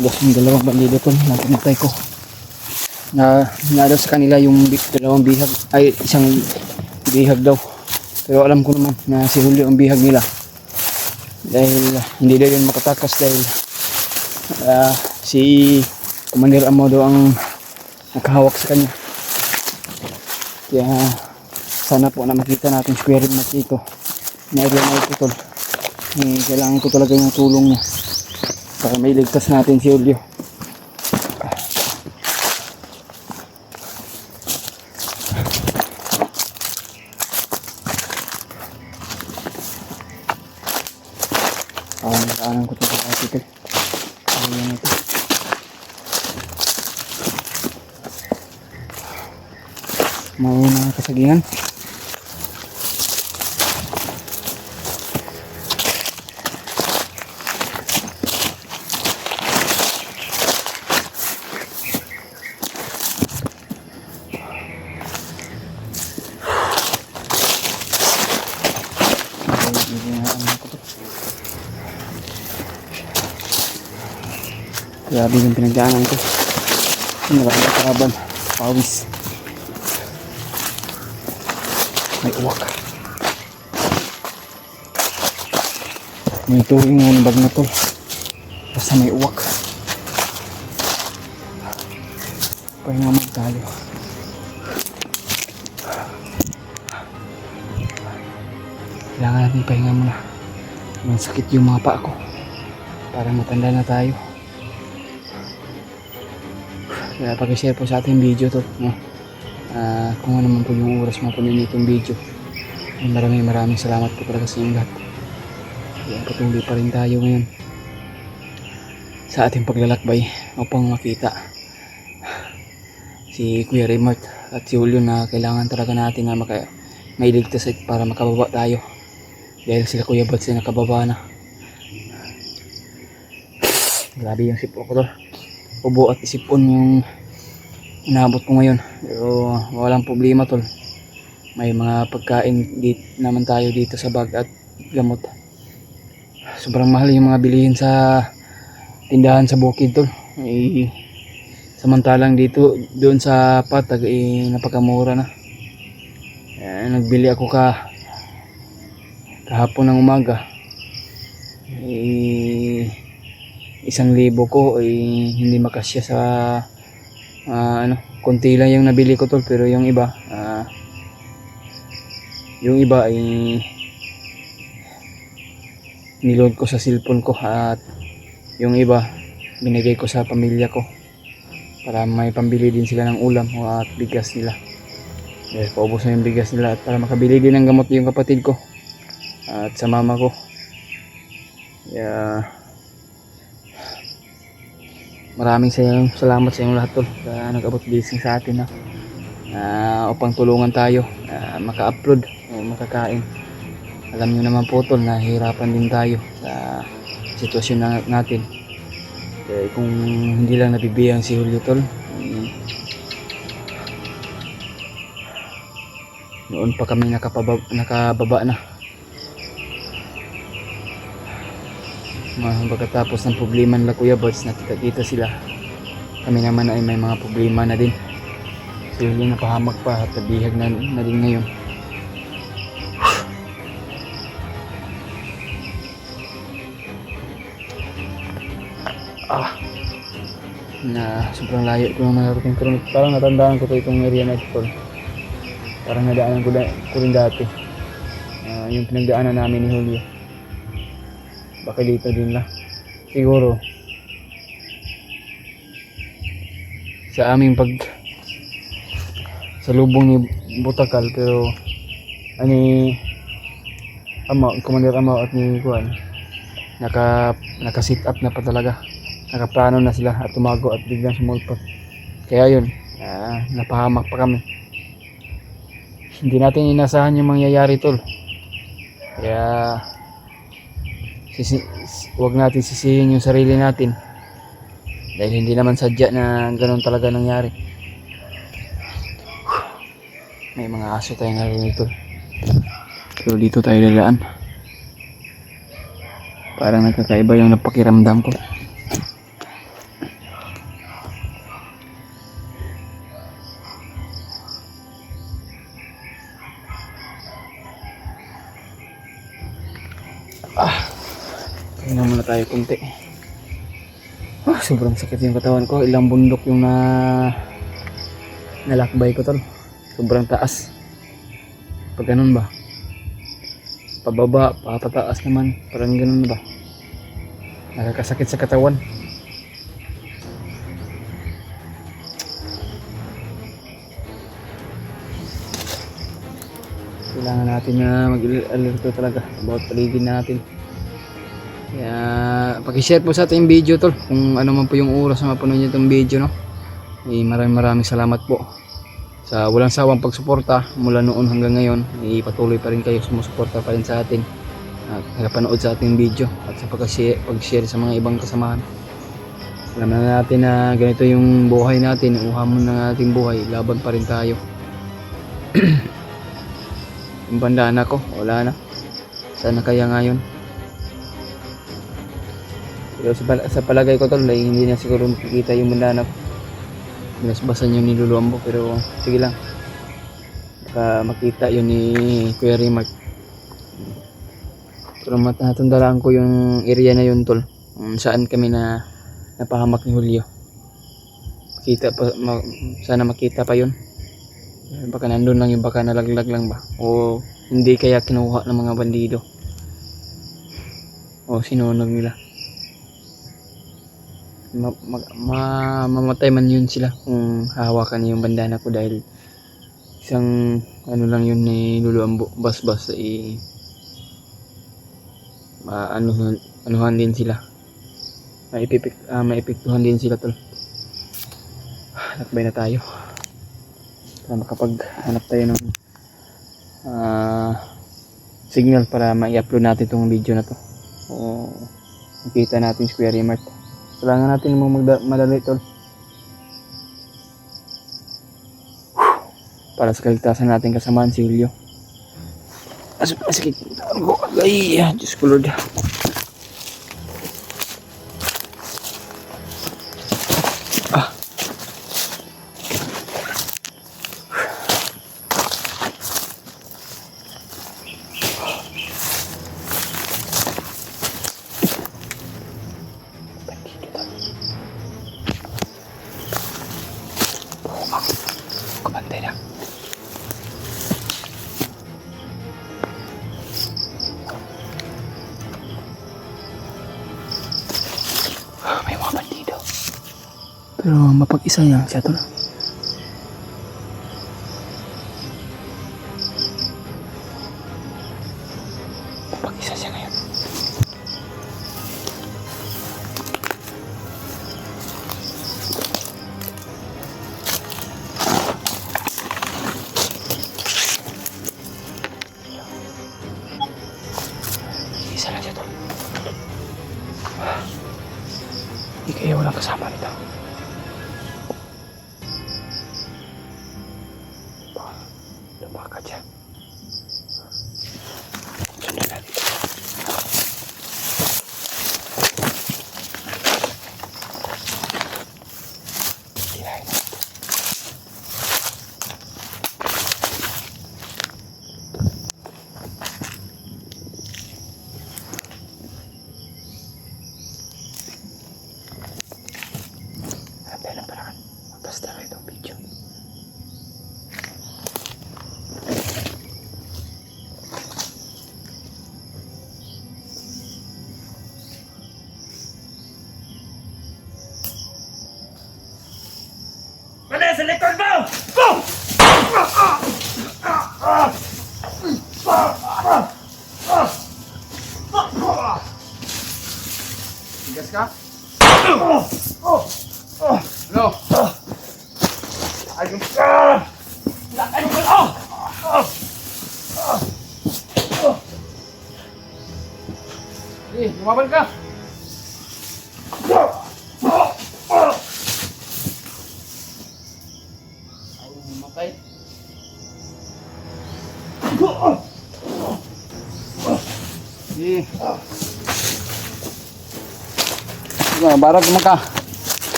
Ubos yung dalawang bandido tol na pinatay ko. Nadaw sa kanila yung dalawang bihag, ay isang bihag daw. Pero alam ko naman na si Julio ang bihag nila. Dahil hindi daw yun makatakas dahil si Commander Amodo ang nakahawak sa kanya. Kaya sana po na makita natin square rin dito na area na ito tol. Kailangan ko talaga yung tulong niya para mailigtas natin si Julio. Nakaanang ko ito sa article. Ayan ito. May mga kasagingan. Grabe yung pinagdaanan ko. Maraming karaban, pawis. May uwak. May tuwing ng bag na to. Basta may uwak. Pahinga mo tayo. Kailangan natin pahinga muna. Masakit yung mga paa ko. Para matanda na tayo. Kaya pag-share po sa ating video to, no? Kung ano man po yung oras mo po ninyo itong video. Maraming salamat po talaga sa inyong lahat. Kaya patuloy pa rin tayo ngayon sa ating paglalakbay upang makita si Kuya Raymart at si Julio na kailangan talaga natin na mailigtas para makababa tayo. Dahil sila Kuya Bats ay nakababa na. Grabe yung sipon ko to. Ubo at isipon yung inabot ko ngayon. Pero walang problema tol. May mga pagkain naman tayo dito sa bag at gamot. Sobrang mahal yung mga bilihin sa tindahan sa bukid tol. Samantalang dito doon sa Patag napakamura na. Nagbili ako kahapon ng umaga. 1,000 ko hindi makasya sa konti lang yung nabili ko tol, pero yung iba ay niload ko sa cellphone ko at yung iba binigay ko sa pamilya ko para may pambili din sila ng ulam at bigas nila. Dahil paubos na yung bigas nila at para makabili din ng gamot yung kapatid ko at sa mama ko. Maraming salamat sa inyong lahat tol sa nag-abot blessing sa atin upang tulungan tayo maka-upload o makakain. Alam nyo naman po tol, nahihirapan din tayo sa sitwasyon natin. Kaya kung hindi lang nabibiyang si Julio tol, noon pa kami nakababa na. Pagkatapos ng problema nila Kuya Bats, nakita sila. Kami naman ay may mga problema na din. Si Julio napahamak pa at nabihag na din ngayon. Sobrang layo ko nang narating, pero parang natandaan ko itong area na ito. Parang nadaanan ko rin dati. Yung pinagdaanan namin ni Julio. Baka dito din lang siguro sa aming sa lubong ni Butakal. Pero Commander Ama at ni Juan naka sit up na pa talaga, nakaplano na sila at tumago at biglang sumulpot. Kaya yun, napahamak pa kami. Hindi natin inasahan yung mangyayari tol. Kaya huwag natin sisihin yung sarili natin dahil hindi naman sadya na ganun talaga nangyari. May mga aso tayong narinig tol, pero dito tayo dadaan. Parang nagkakaiba yung napakiramdam ko. Pahinga muna tayo kunti. Sobrang sakit yung katawan ko. Ilang bundok yung nalakbay ko tol. Sobrang taas. Pag ganun ba? Pababa, papataas naman. Parang ganun ba? Nakakasakit sa katawan. Kailangan natin na mag-alerto talaga about paligid natin. Kaya paki-share po sa ating video tol. Kung ano man po yung oras na mapanood nyo itong video, no? Maraming salamat po sa walang sawang pagsuporta mula noon hanggang ngayon. Patuloy pa rin kayo sumusuporta pa rin sa atin at nakapanood sa ating video at sa pag-share sa mga ibang kasamahan. Alam na natin na ganito yung buhay natin, uhamon ng ating buhay, laban pa rin tayo. Yung bandana ko, wala na. Sana kaya ngayon. Pero sa palagay ko tol, hindi na siguro makikita yung bandana ko. Binasbasan yung niluluan ko, pero sige lang. Baka makita yun ni Kuya Remark. Pero natandalaan ko yung area na yun tol, saan kami na napahamak ni Julio. Sana makita pa yun. Baka nandun lang yung, baka nalaglag lang ba, o hindi kaya kinuha ng mga bandido, o sinunog nila. Mamatay man yun sila kung hahawakan yung bandana ko, dahil isang ano lang yun ni Lulu Basbas anuhan din sila, maepektuhan din sila tol. Lakbay na tayo para makapaghanap tayo ng signal para ma-i-upload natin itong video na to, o makita natin si Kuya Remark. Kailangan natin madali tol para sa kaligtasan natin kasamahan si Julio. Masakit ko. Ay, Diyos ko Lord. Kumantay na. May mga bandido. Pero mapag-isa yan siya tol. Mapag-isa siya ngayon. Isa lang siya tol. Hindi kaya walang kasama nito. Lumakad siya. Sundan natin. Kinain na. Hantay ng paraan. Basta kayo itong video. Sa likod mo! Go! Tigas ka? Ano? Ayun ka! Ayun ka! Lumaban ka! Matay. Barag mo ka.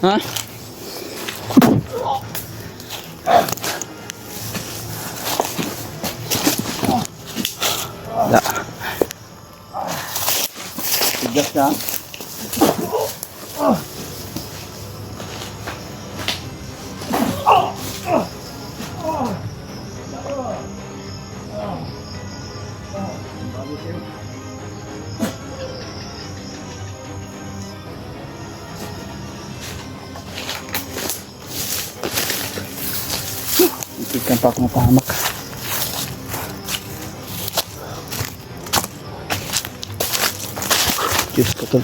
Ha? Da. Matigas ka. Ikan pa ako mapahamak. Diyos ko tol.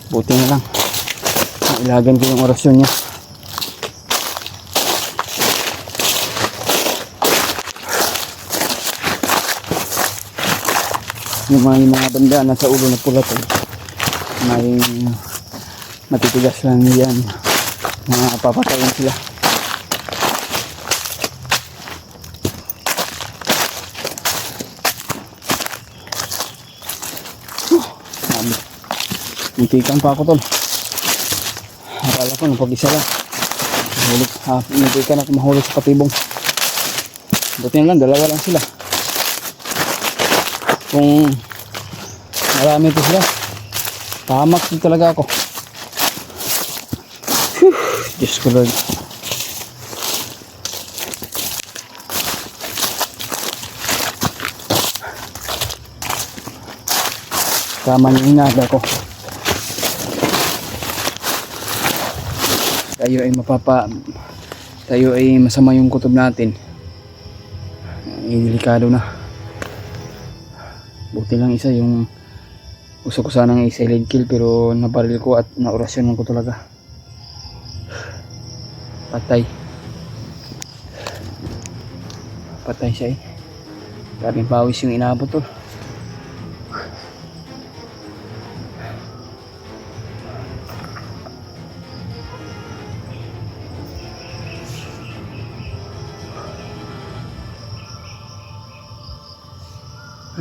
Buti na lang. Nailagan ko yung orasyon niya. Yung mga banda nasa ulo na pula tol. May matitigas lang yan. Mga papatayin sila. Muntikan pa ako tol. Akala ko napag-isa lang. Muntikan ako mahulog sa patibong. Buti na lang, dalawa lang sila. Kung marami ito sila, pahamak din talaga ako. Whew, Diyos ko Lord. Tama yung hinada ko. Tayo ay masama yung kutob natin. Delikado na. Buti lang isa yung gusto ko sanang i-silent kill pero nabaril ko at naorasyonan ko talaga. Patay siya eh. Grabing pawis yung inabot tol.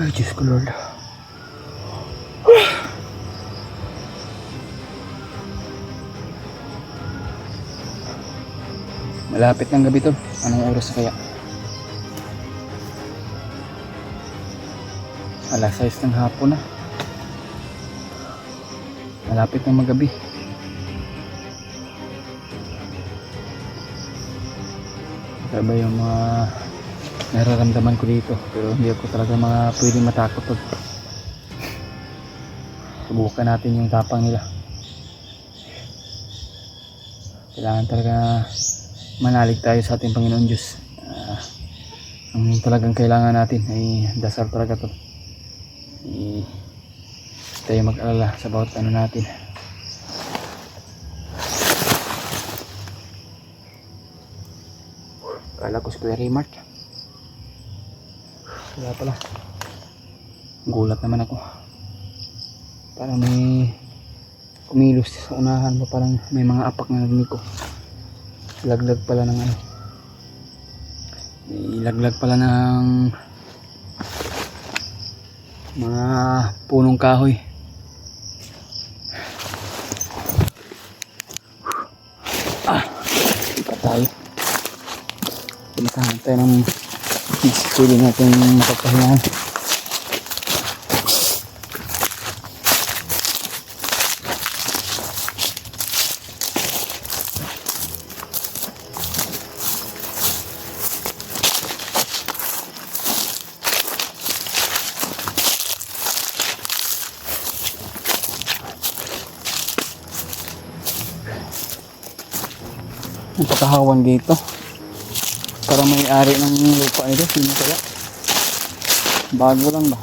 Ay, Diyos ko Lord. Malapit ng gabi to. Anong oras kaya? Alas 6 ng hapon na. Malapit ng magabi. Diba yung mga nararamdaman ko dito, pero hindi ako talaga pwedeng matakot to. Subukan natin yung tapang nila. Kailangan talaga manalig tayo sa ating Panginoon Diyos. Ang talagang kailangan natin ay dasal talaga to. Tayo mag-alala sa bawat ano natin. Kala ko Square Mart. Wala pala. Gulat naman ako. Parang may kumilos sa unahan pa, parang may mga apak na narinig ko. Laglag pala ng ano. May laglag pala ng mga punong kahoy. Patay. Pinakahan tayo ng pili natin mapagpahingahan. Ang pagkahawan dito. Para may-ari ng lupa nito, sino kaya? Bago lang ba?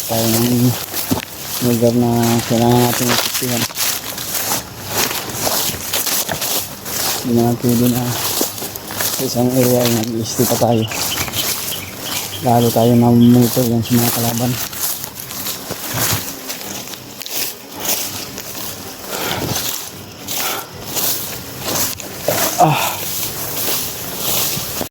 Tayo ng lugar na kailangan natin isipihan. Hindi naman pwede na sa isang area ay nag-i-stay pa tayo. Lalo tayo namumonitor yan sa mga kalaban. Ah.